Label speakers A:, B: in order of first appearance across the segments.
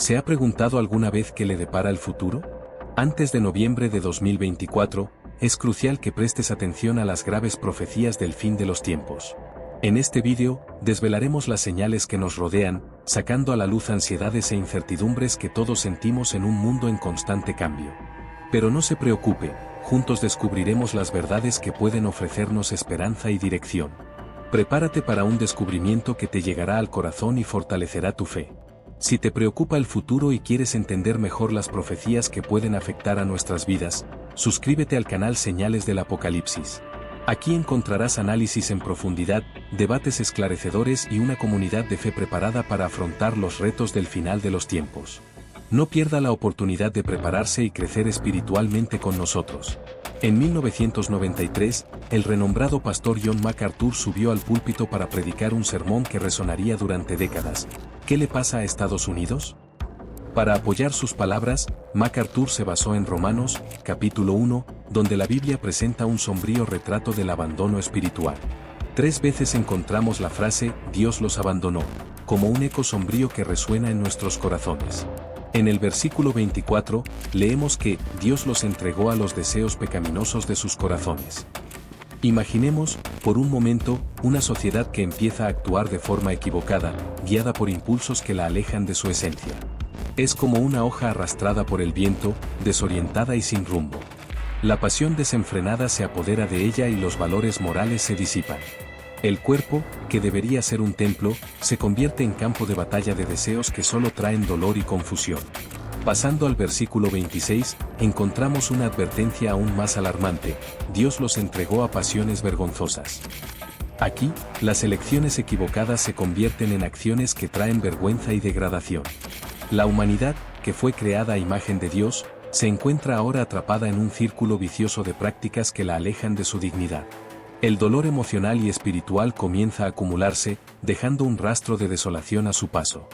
A: ¿Se ha preguntado alguna vez qué le depara el futuro? Antes de noviembre de 2024, es crucial que prestes atención a las graves profecías del fin de los tiempos. En este vídeo, desvelaremos las señales que nos rodean, sacando a la luz ansiedades e incertidumbres que todos sentimos en un mundo en constante cambio. Pero no se preocupe, juntos descubriremos las verdades que pueden ofrecernos esperanza y dirección. Prepárate para un descubrimiento que te llegará al corazón y fortalecerá tu fe. Si te preocupa el futuro y quieres entender mejor las profecías que pueden afectar a nuestras vidas, suscríbete al canal Señales del Apocalipsis. Aquí encontrarás análisis en profundidad, debates esclarecedores y una comunidad de fe preparada para afrontar los retos del final de los tiempos. No pierda la oportunidad de prepararse y crecer espiritualmente con nosotros. En 1993, el renombrado pastor John MacArthur subió al púlpito para predicar un sermón que resonaría durante décadas. ¿Qué le pasa a Estados Unidos? Para apoyar sus palabras, MacArthur se basó en Romanos, capítulo 1, donde la Biblia presenta un sombrío retrato del abandono espiritual. 3 veces encontramos la frase, Dios los abandonó, como un eco sombrío que resuena en nuestros corazones. En el versículo 24, leemos que Dios los entregó a los deseos pecaminosos de sus corazones. Imaginemos, por un momento, una sociedad que empieza a actuar de forma equivocada, guiada por impulsos que la alejan de su esencia. Es como una hoja arrastrada por el viento, desorientada y sin rumbo. La pasión desenfrenada se apodera de ella y los valores morales se disipan. El cuerpo, que debería ser un templo, se convierte en campo de batalla de deseos que solo traen dolor y confusión. Pasando al versículo 26, encontramos una advertencia aún más alarmante: Dios los entregó a pasiones vergonzosas. Aquí, las elecciones equivocadas se convierten en acciones que traen vergüenza y degradación. La humanidad, que fue creada a imagen de Dios, se encuentra ahora atrapada en un círculo vicioso de prácticas que la alejan de su dignidad. El dolor emocional y espiritual comienza a acumularse, dejando un rastro de desolación a su paso.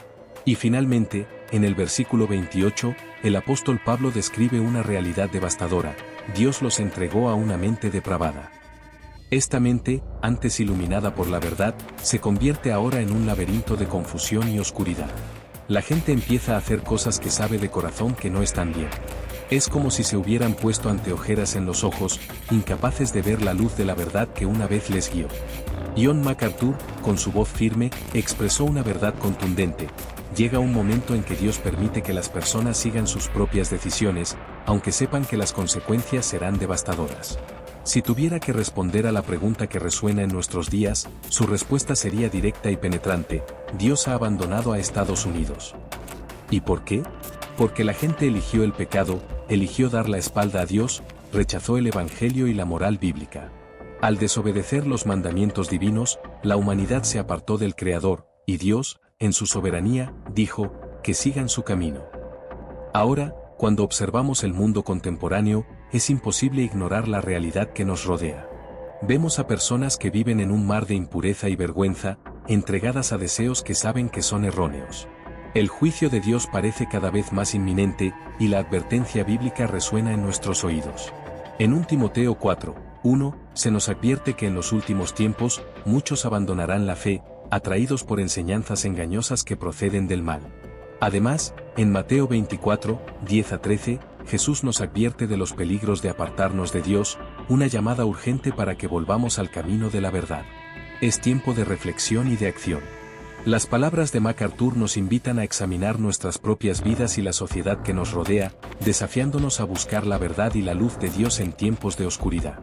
A: Y finalmente, en el versículo 28, el apóstol Pablo describe una realidad devastadora: Dios los entregó a una mente depravada. Esta mente, antes iluminada por la verdad, se convierte ahora en un laberinto de confusión y oscuridad. La gente empieza a hacer cosas que sabe de corazón que no están bien. Es como si se hubieran puesto anteojeras en los ojos, incapaces de ver la luz de la verdad que una vez les guió. John MacArthur, con su voz firme, expresó una verdad contundente: llega un momento en que Dios permite que las personas sigan sus propias decisiones, aunque sepan que las consecuencias serán devastadoras. Si tuviera que responder a la pregunta que resuena en nuestros días, su respuesta sería directa y penetrante: Dios ha abandonado a Estados Unidos. ¿Y por qué? Porque la gente eligió el pecado, eligió dar la espalda a Dios, rechazó el Evangelio y la moral bíblica. Al desobedecer los mandamientos divinos, la humanidad se apartó del Creador, y Dios, en su soberanía, dijo, que sigan su camino. Ahora, cuando observamos el mundo contemporáneo, es imposible ignorar la realidad que nos rodea. Vemos a personas que viven en un mar de impureza y vergüenza, entregadas a deseos que saben que son erróneos. El juicio de Dios parece cada vez más inminente, y la advertencia bíblica resuena en nuestros oídos. En 1 Timoteo 4:1, se nos advierte que en los últimos tiempos, muchos abandonarán la fe, atraídos por enseñanzas engañosas que proceden del mal. Además, en Mateo 24:10-13, Jesús nos advierte de los peligros de apartarnos de Dios, una llamada urgente para que volvamos al camino de la verdad. Es tiempo de reflexión y de acción. Las palabras de MacArthur nos invitan a examinar nuestras propias vidas y la sociedad que nos rodea, desafiándonos a buscar la verdad y la luz de Dios en tiempos de oscuridad.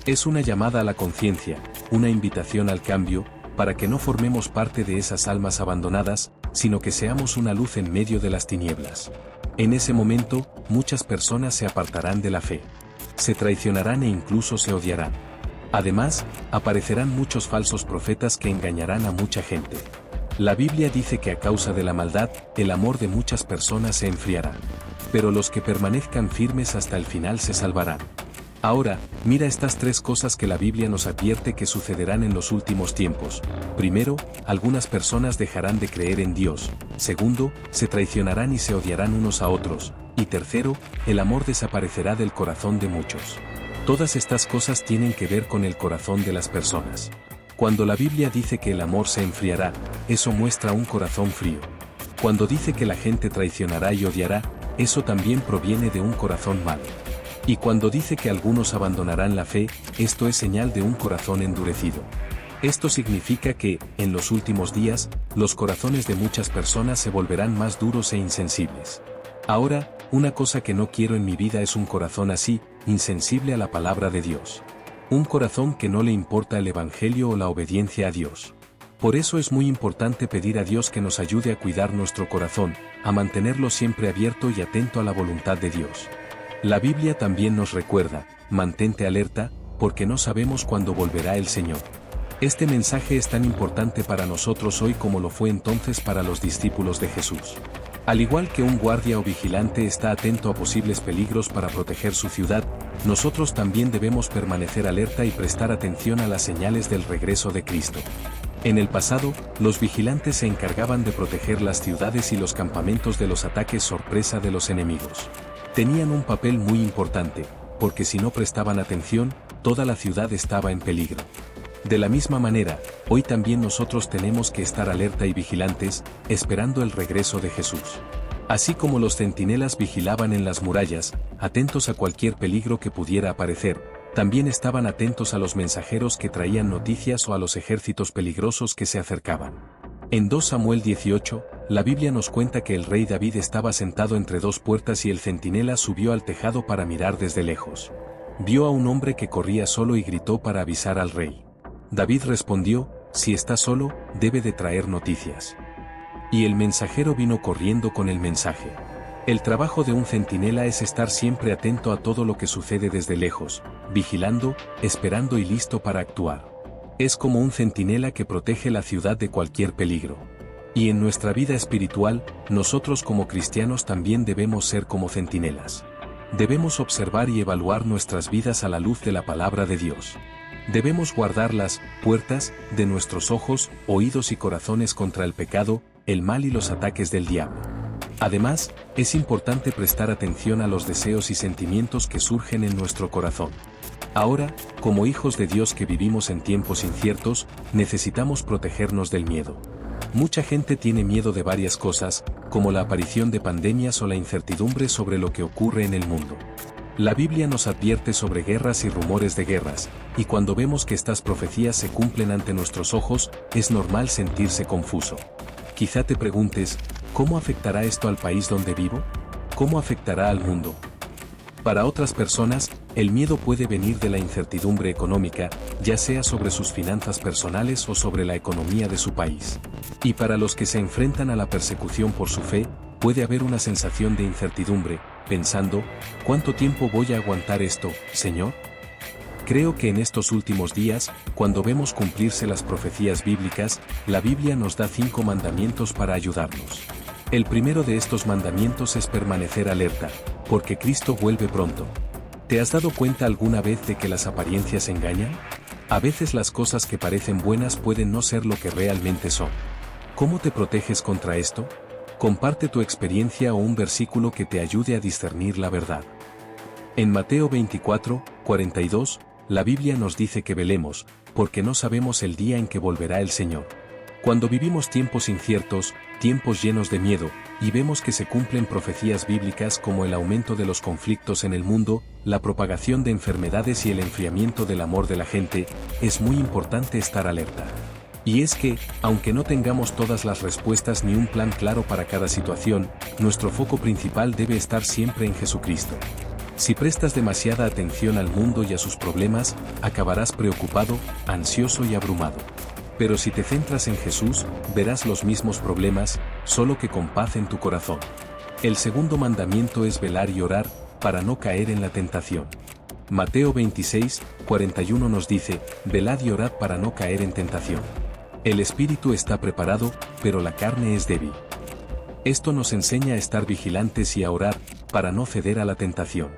A: Es una llamada a la conciencia, una invitación al cambio, para que no formemos parte de esas almas abandonadas, sino que seamos una luz en medio de las tinieblas. En ese momento, muchas personas se apartarán de la fe. Se traicionarán e incluso se odiarán. Además, aparecerán muchos falsos profetas que engañarán a mucha gente. La Biblia dice que a causa de la maldad, el amor de muchas personas se enfriará. Pero los que permanezcan firmes hasta el final se salvarán. Ahora, mira estas 3 cosas que la Biblia nos advierte que sucederán en los últimos tiempos. Primero, algunas personas dejarán de creer en Dios. Segundo, se traicionarán y se odiarán unos a otros. Y tercero, el amor desaparecerá del corazón de muchos. Todas estas cosas tienen que ver con el corazón de las personas. Cuando la Biblia dice que el amor se enfriará, eso muestra un corazón frío. Cuando dice que la gente traicionará y odiará, eso también proviene de un corazón malo. Y cuando dice que algunos abandonarán la fe, esto es señal de un corazón endurecido. Esto significa que, en los últimos días, los corazones de muchas personas se volverán más duros e insensibles. Ahora, una cosa que no quiero en mi vida es un corazón así, insensible a la palabra de Dios. Un corazón que no le importa el Evangelio o la obediencia a Dios. Por eso es muy importante pedir a Dios que nos ayude a cuidar nuestro corazón, a mantenerlo siempre abierto y atento a la voluntad de Dios. La Biblia también nos recuerda, mantente alerta, porque no sabemos cuándo volverá el Señor. Este mensaje es tan importante para nosotros hoy como lo fue entonces para los discípulos de Jesús. Al igual que un guardia o vigilante está atento a posibles peligros para proteger su ciudad, nosotros también debemos permanecer alerta y prestar atención a las señales del regreso de Cristo. En el pasado, los vigilantes se encargaban de proteger las ciudades y los campamentos de los ataques sorpresa de los enemigos. Tenían un papel muy importante, porque si no prestaban atención, toda la ciudad estaba en peligro. De la misma manera, hoy también nosotros tenemos que estar alerta y vigilantes, esperando el regreso de Jesús. Así como los centinelas vigilaban en las murallas, atentos a cualquier peligro que pudiera aparecer, también estaban atentos a los mensajeros que traían noticias o a los ejércitos peligrosos que se acercaban. En 2 Samuel 18, la Biblia nos cuenta que el rey David estaba sentado entre dos puertas y el centinela subió al tejado para mirar desde lejos. Vio a un hombre que corría solo y gritó para avisar al rey. David respondió, si está solo, debe de traer noticias. Y el mensajero vino corriendo con el mensaje. El trabajo de un centinela es estar siempre atento a todo lo que sucede desde lejos, vigilando, esperando y listo para actuar. Es como un centinela que protege la ciudad de cualquier peligro. Y en nuestra vida espiritual, nosotros como cristianos también debemos ser como centinelas. Debemos observar y evaluar nuestras vidas a la luz de la palabra de Dios. Debemos guardar las puertas de nuestros ojos, oídos y corazones contra el pecado, el mal y los ataques del diablo. Además, es importante prestar atención a los deseos y sentimientos que surgen en nuestro corazón. Ahora, como hijos de Dios que vivimos en tiempos inciertos, necesitamos protegernos del miedo. Mucha gente tiene miedo de varias cosas, como la aparición de pandemias o la incertidumbre sobre lo que ocurre en el mundo. La Biblia nos advierte sobre guerras y rumores de guerras, y cuando vemos que estas profecías se cumplen ante nuestros ojos, es normal sentirse confuso. Quizá te preguntes, ¿cómo afectará esto al país donde vivo? ¿Cómo afectará al mundo? Para otras personas, el miedo puede venir de la incertidumbre económica, ya sea sobre sus finanzas personales o sobre la economía de su país. Y para los que se enfrentan a la persecución por su fe, puede haber una sensación de incertidumbre, pensando, ¿cuánto tiempo voy a aguantar esto, Señor? Creo que en estos últimos días, cuando vemos cumplirse las profecías bíblicas, la Biblia nos da 5 mandamientos para ayudarnos. El primero de estos mandamientos es permanecer alerta, porque Cristo vuelve pronto. ¿Te has dado cuenta alguna vez de que las apariencias engañan? A veces las cosas que parecen buenas pueden no ser lo que realmente son. ¿Cómo te proteges contra esto? Comparte tu experiencia o un versículo que te ayude a discernir la verdad. En Mateo 24, 42, la Biblia nos dice que velemos, porque no sabemos el día en que volverá el Señor. Cuando vivimos tiempos inciertos, tiempos llenos de miedo, y vemos que se cumplen profecías bíblicas como el aumento de los conflictos en el mundo, la propagación de enfermedades y el enfriamiento del amor de la gente, es muy importante estar alerta. Y es que, aunque no tengamos todas las respuestas ni un plan claro para cada situación, nuestro foco principal debe estar siempre en Jesucristo. Si prestas demasiada atención al mundo y a sus problemas, acabarás preocupado, ansioso y abrumado. Pero si te centras en Jesús, verás los mismos problemas, solo que con paz en tu corazón. El segundo mandamiento es velar y orar, para no caer en la tentación. Mateo 26, 41 nos dice, velad y orad para no caer en tentación. El espíritu está preparado, pero la carne es débil. Esto nos enseña a estar vigilantes y a orar, para no ceder a la tentación.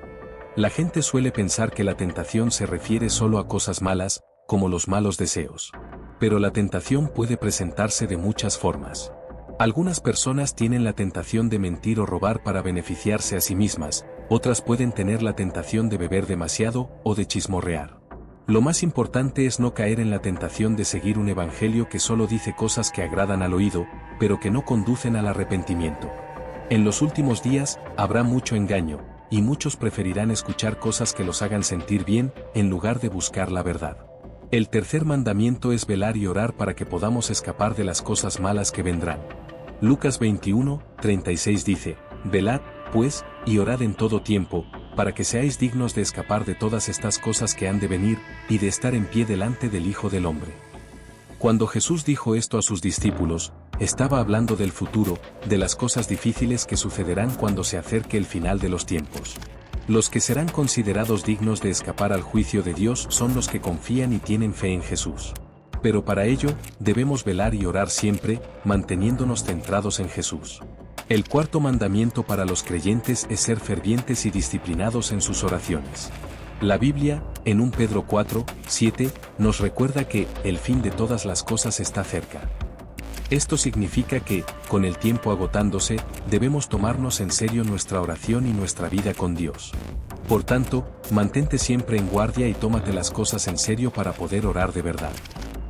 A: La gente suele pensar que la tentación se refiere solo a cosas malas, como los malos deseos. Pero la tentación puede presentarse de muchas formas. Algunas personas tienen la tentación de mentir o robar para beneficiarse a sí mismas, otras pueden tener la tentación de beber demasiado o de chismorrear. Lo más importante es no caer en la tentación de seguir un evangelio que solo dice cosas que agradan al oído, pero que no conducen al arrepentimiento. En los últimos días, habrá mucho engaño, y muchos preferirán escuchar cosas que los hagan sentir bien, en lugar de buscar la verdad. El tercer mandamiento es velar y orar para que podamos escapar de las cosas malas que vendrán. Lucas 21:36 dice, velad, pues, y orad en todo tiempo, para que seáis dignos de escapar de todas estas cosas que han de venir, y de estar en pie delante del Hijo del Hombre. Cuando Jesús dijo esto a sus discípulos, estaba hablando del futuro, de las cosas difíciles que sucederán cuando se acerque el final de los tiempos. Los que serán considerados dignos de escapar al juicio de Dios son los que confían y tienen fe en Jesús. Pero para ello, debemos velar y orar siempre, manteniéndonos centrados en Jesús. El cuarto mandamiento para los creyentes es ser fervientes y disciplinados en sus oraciones. La Biblia, en 1 Pedro 4:7, nos recuerda que el fin de todas las cosas está cerca. Esto significa que, con el tiempo agotándose, debemos tomarnos en serio nuestra oración y nuestra vida con Dios. Por tanto, mantente siempre en guardia y tómate las cosas en serio para poder orar de verdad.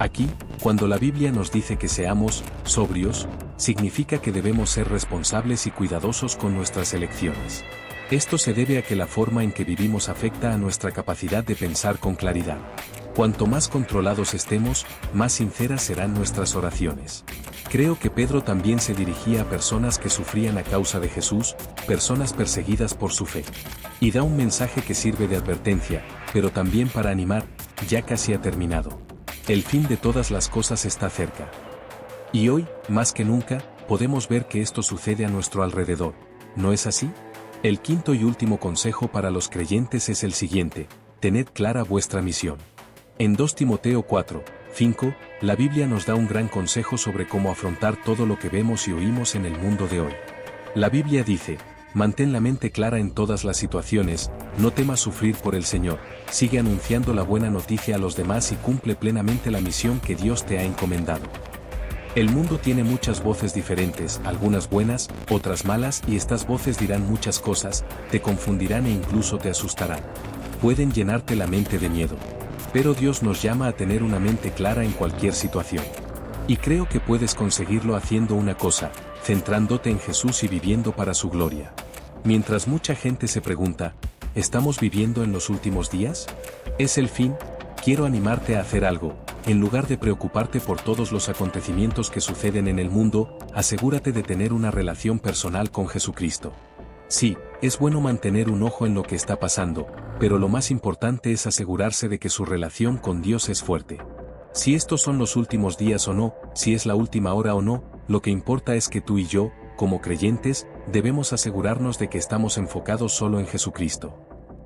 A: Aquí, cuando la Biblia nos dice que seamos sobrios, significa que debemos ser responsables y cuidadosos con nuestras elecciones. Esto se debe a que la forma en que vivimos afecta a nuestra capacidad de pensar con claridad. Cuanto más controlados estemos, más sinceras serán nuestras oraciones. Creo que Pedro también se dirigía a personas que sufrían a causa de Jesús, personas perseguidas por su fe. Y da un mensaje que sirve de advertencia, pero también para animar, ya casi ha terminado. El fin de todas las cosas está cerca. Y hoy, más que nunca, podemos ver que esto sucede a nuestro alrededor. ¿No es así? El quinto y último consejo para los creyentes es el siguiente: tened clara vuestra misión. En 2 Timoteo 4:5, la Biblia nos da un gran consejo sobre cómo afrontar todo lo que vemos y oímos en el mundo de hoy. La Biblia dice, mantén la mente clara en todas las situaciones, no temas sufrir por el Señor, sigue anunciando la buena noticia a los demás y cumple plenamente la misión que Dios te ha encomendado. El mundo tiene muchas voces diferentes, algunas buenas, otras malas, y estas voces dirán muchas cosas, te confundirán e incluso te asustarán. Pueden llenarte la mente de miedo. Pero Dios nos llama a tener una mente clara en cualquier situación. Y creo que puedes conseguirlo haciendo una cosa, centrándote en Jesús y viviendo para su gloria. Mientras mucha gente se pregunta, ¿estamos viviendo en los últimos días? ¿Es el fin? Quiero animarte a hacer algo. En lugar de preocuparte por todos los acontecimientos que suceden en el mundo, asegúrate de tener una relación personal con Jesucristo. Sí, es bueno mantener un ojo en lo que está pasando, pero lo más importante es asegurarse de que su relación con Dios es fuerte. Si estos son los últimos días o no, si es la última hora o no, lo que importa es que tú y yo, como creyentes, debemos asegurarnos de que estamos enfocados solo en Jesucristo.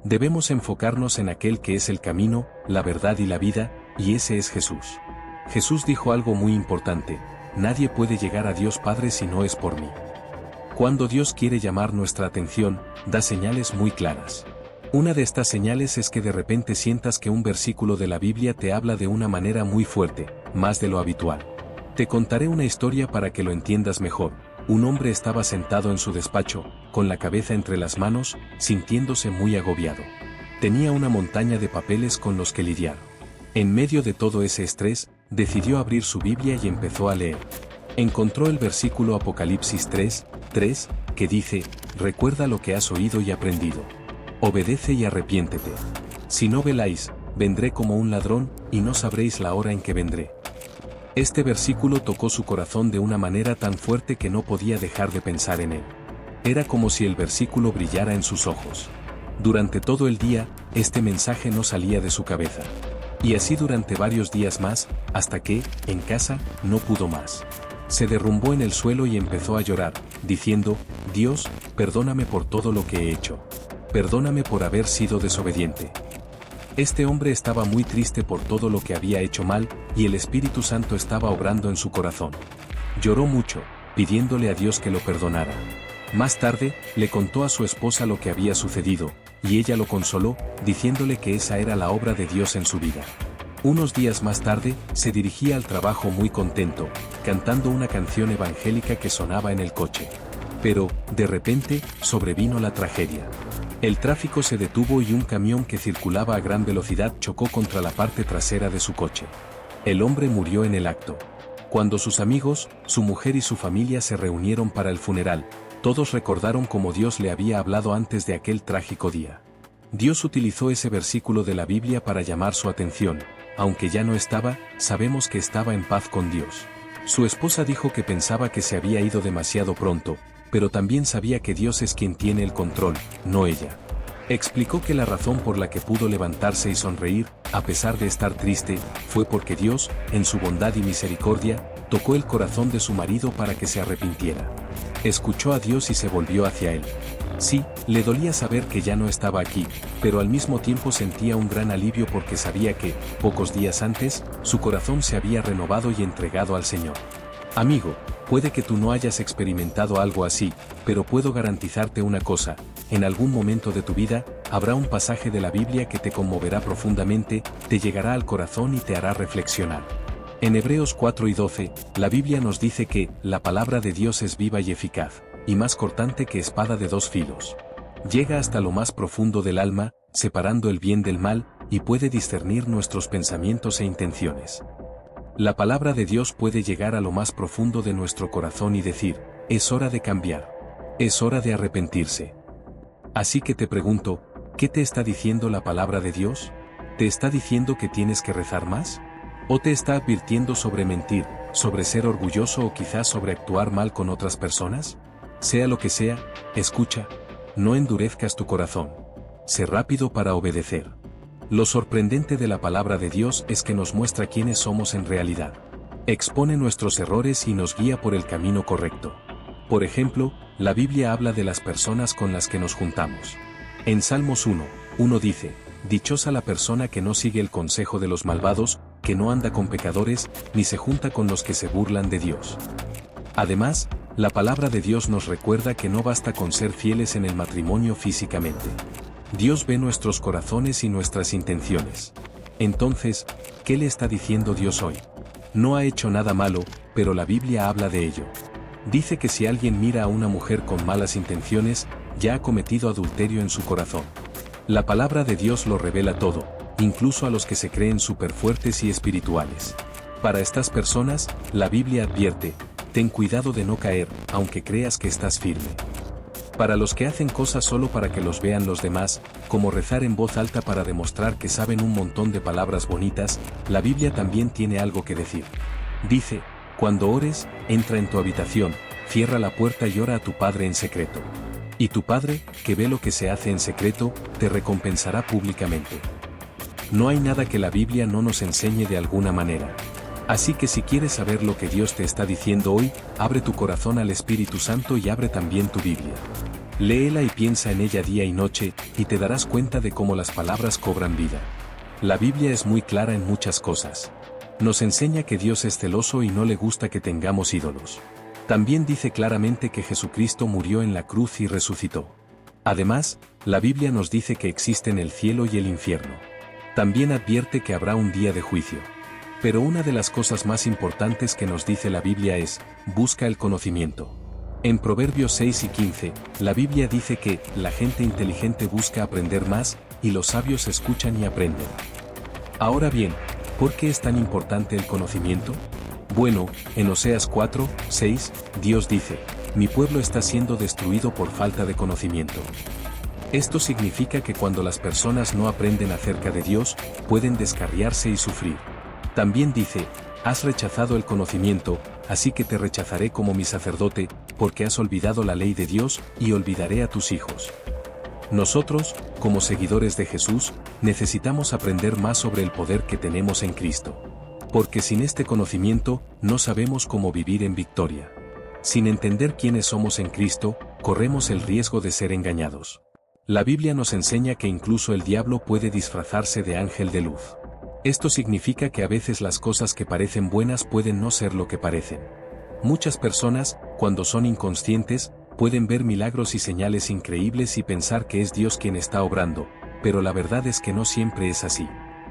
A: Debemos enfocarnos en aquel que es el camino, la verdad y la vida, y ese es Jesús. Jesús dijo algo muy importante: nadie puede llegar a Dios Padre si no es por mí. Cuando Dios quiere llamar nuestra atención, da señales muy claras. Una de estas señales es que de repente sientas que un versículo de la Biblia te habla de una manera muy fuerte, más de lo habitual. Te contaré una historia para que lo entiendas mejor. Un hombre estaba sentado en su despacho, con la cabeza entre las manos, sintiéndose muy agobiado. Tenía una montaña de papeles con los que lidiar. En medio de todo ese estrés, decidió abrir su Biblia y empezó a leer. Encontró el versículo Apocalipsis 3:3, que dice, recuerda lo que has oído y aprendido. Obedece y arrepiéntete. Si no veláis, vendré como un ladrón, y no sabréis la hora en que vendré. Este versículo tocó su corazón de una manera tan fuerte que no podía dejar de pensar en él. Era como si el versículo brillara en sus ojos. Durante todo el día, este mensaje no salía de su cabeza. Y así durante varios días más, hasta que, en casa, no pudo más. Se derrumbó en el suelo y empezó a llorar, diciendo, Dios, perdóname por todo lo que he hecho. Perdóname por haber sido desobediente. Este hombre estaba muy triste por todo lo que había hecho mal, y el Espíritu Santo estaba obrando en su corazón. Lloró mucho, pidiéndole a Dios que lo perdonara. Más tarde, le contó a su esposa lo que había sucedido, y ella lo consoló, diciéndole que esa era la obra de Dios en su vida. Unos días más tarde, se dirigía al trabajo muy contento, cantando una canción evangélica que sonaba en el coche. Pero, de repente, sobrevino la tragedia. El tráfico se detuvo y un camión que circulaba a gran velocidad chocó contra la parte trasera de su coche. El hombre murió en el acto. Cuando sus amigos, su mujer y su familia se reunieron para el funeral, todos recordaron cómo Dios le había hablado antes de aquel trágico día. Dios utilizó ese versículo de la Biblia para llamar su atención. Aunque ya no estaba, sabemos que estaba en paz con Dios. Su esposa dijo que pensaba que se había ido demasiado pronto, pero también sabía que Dios es quien tiene el control, no ella. Explicó que la razón por la que pudo levantarse y sonreír, a pesar de estar triste, fue porque Dios, en su bondad y misericordia, tocó el corazón de su marido para que se arrepintiera. Escuchó a Dios y se volvió hacia él. Sí, le dolía saber que ya no estaba aquí, pero al mismo tiempo sentía un gran alivio porque sabía que, pocos días antes, su corazón se había renovado y entregado al Señor. Amigo, puede que tú no hayas experimentado algo así, pero puedo garantizarte una cosa, en algún momento de tu vida, habrá un pasaje de la Biblia que te conmoverá profundamente, te llegará al corazón y te hará reflexionar. En Hebreos 4:12, la Biblia nos dice que, la palabra de Dios es viva y eficaz, y más cortante que espada de dos filos. Llega hasta lo más profundo del alma, separando el bien del mal, y puede discernir nuestros pensamientos e intenciones. La palabra de Dios puede llegar a lo más profundo de nuestro corazón y decir, es hora de cambiar. Es hora de arrepentirse. Así que te pregunto, ¿qué te está diciendo la palabra de Dios? ¿Te está diciendo que tienes que rezar más? ¿O te está advirtiendo sobre mentir, sobre ser orgulloso o quizás sobre actuar mal con otras personas? Sea lo que sea, escucha, no endurezcas tu corazón. Sé rápido para obedecer. Lo sorprendente de la palabra de Dios es que nos muestra quiénes somos en realidad. Expone nuestros errores y nos guía por el camino correcto. Por ejemplo, la Biblia habla de las personas con las que nos juntamos. En Salmos 1:1 dice, dichosa la persona que no sigue el consejo de los malvados, que no anda con pecadores, ni se junta con los que se burlan de Dios. Además, la palabra de Dios nos recuerda que no basta con ser fieles en el matrimonio físicamente. Dios ve nuestros corazones y nuestras intenciones. Entonces, ¿qué le está diciendo Dios hoy? No ha hecho nada malo, pero la Biblia habla de ello. Dice que si alguien mira a una mujer con malas intenciones, ya ha cometido adulterio en su corazón. La palabra de Dios lo revela todo, incluso a los que se creen superfuertes y espirituales. Para estas personas, la Biblia advierte, ten cuidado de no caer, aunque creas que estás firme. Para los que hacen cosas solo para que los vean los demás, como rezar en voz alta para demostrar que saben un montón de palabras bonitas, la Biblia también tiene algo que decir. Dice, cuando ores, entra en tu habitación, cierra la puerta y ora a tu Padre en secreto. Y tu Padre, que ve lo que se hace en secreto, te recompensará públicamente. No hay nada que la Biblia no nos enseñe de alguna manera. Así que si quieres saber lo que Dios te está diciendo hoy, abre tu corazón al Espíritu Santo y abre también tu Biblia. Léela y piensa en ella día y noche, y te darás cuenta de cómo las palabras cobran vida. La Biblia es muy clara en muchas cosas. Nos enseña que Dios es celoso y no le gusta que tengamos ídolos. También dice claramente que Jesucristo murió en la cruz y resucitó. Además, la Biblia nos dice que existen el cielo y el infierno. También advierte que habrá un día de juicio. Pero una de las cosas más importantes que nos dice la Biblia es, busca el conocimiento. En Proverbios 6:15, la Biblia dice que, la gente inteligente busca aprender más, y los sabios escuchan y aprenden. Ahora bien, ¿por qué es tan importante el conocimiento? Bueno, en Oseas 4:6, Dios dice, mi pueblo está siendo destruido por falta de conocimiento. Esto significa que cuando las personas no aprenden acerca de Dios, pueden descarriarse y sufrir. También dice, has rechazado el conocimiento, así que te rechazaré como mi sacerdote, porque has olvidado la ley de Dios, y olvidaré a tus hijos. Nosotros, como seguidores de Jesús, necesitamos aprender más sobre el poder que tenemos en Cristo. Porque sin este conocimiento, no sabemos cómo vivir en victoria. Sin entender quiénes somos en Cristo, corremos el riesgo de ser engañados. La Biblia nos enseña que incluso el diablo puede disfrazarse de ángel de luz. Esto significa que a veces las cosas que parecen buenas pueden no ser lo que parecen. Muchas personas, cuando son inconscientes, pueden ver milagros y señales increíbles y pensar que es Dios quien está obrando, pero la verdad es que no siempre es así.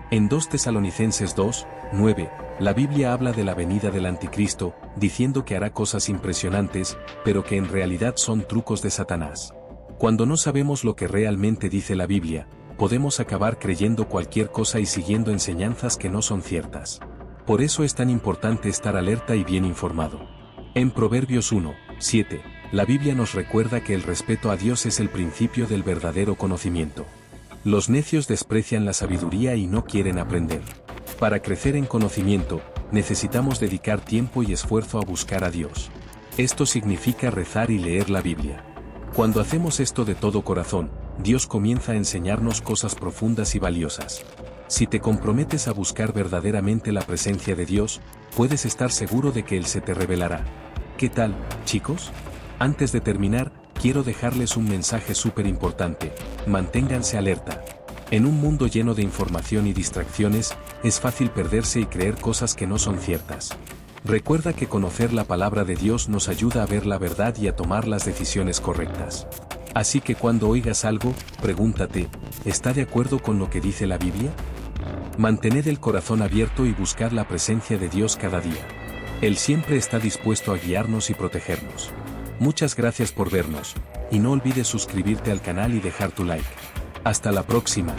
A: En 2 Tesalonicenses 2:9, la Biblia habla de la venida del anticristo, diciendo que hará cosas impresionantes, pero que en realidad son trucos de Satanás. Cuando no sabemos lo que realmente dice la Biblia, podemos acabar creyendo cualquier cosa y siguiendo enseñanzas que no son ciertas. Por eso es tan importante estar alerta y bien informado. En Proverbios 1:7, la Biblia nos recuerda que el respeto a Dios es el principio del verdadero conocimiento. Los necios desprecian la sabiduría y no quieren aprender. Para crecer en conocimiento, necesitamos dedicar tiempo y esfuerzo a buscar a Dios. Esto significa rezar y leer la Biblia. Cuando hacemos esto de todo corazón, Dios comienza a enseñarnos cosas profundas y valiosas. Si te comprometes a buscar verdaderamente la presencia de Dios, puedes estar seguro de que Él se te revelará. ¿Qué tal, chicos? Antes de terminar, quiero dejarles un mensaje súper importante: manténganse alerta. En un mundo lleno de información y distracciones, es fácil perderse y creer cosas que no son ciertas. Recuerda que conocer la palabra de Dios nos ayuda a ver la verdad y a tomar las decisiones correctas. Así que cuando oigas algo, pregúntate, ¿está de acuerdo con lo que dice la Biblia? Mantened el corazón abierto y buscad la presencia de Dios cada día. Él siempre está dispuesto a guiarnos y protegernos. Muchas gracias por vernos, y no olvides suscribirte al canal y dejar tu like. Hasta la próxima.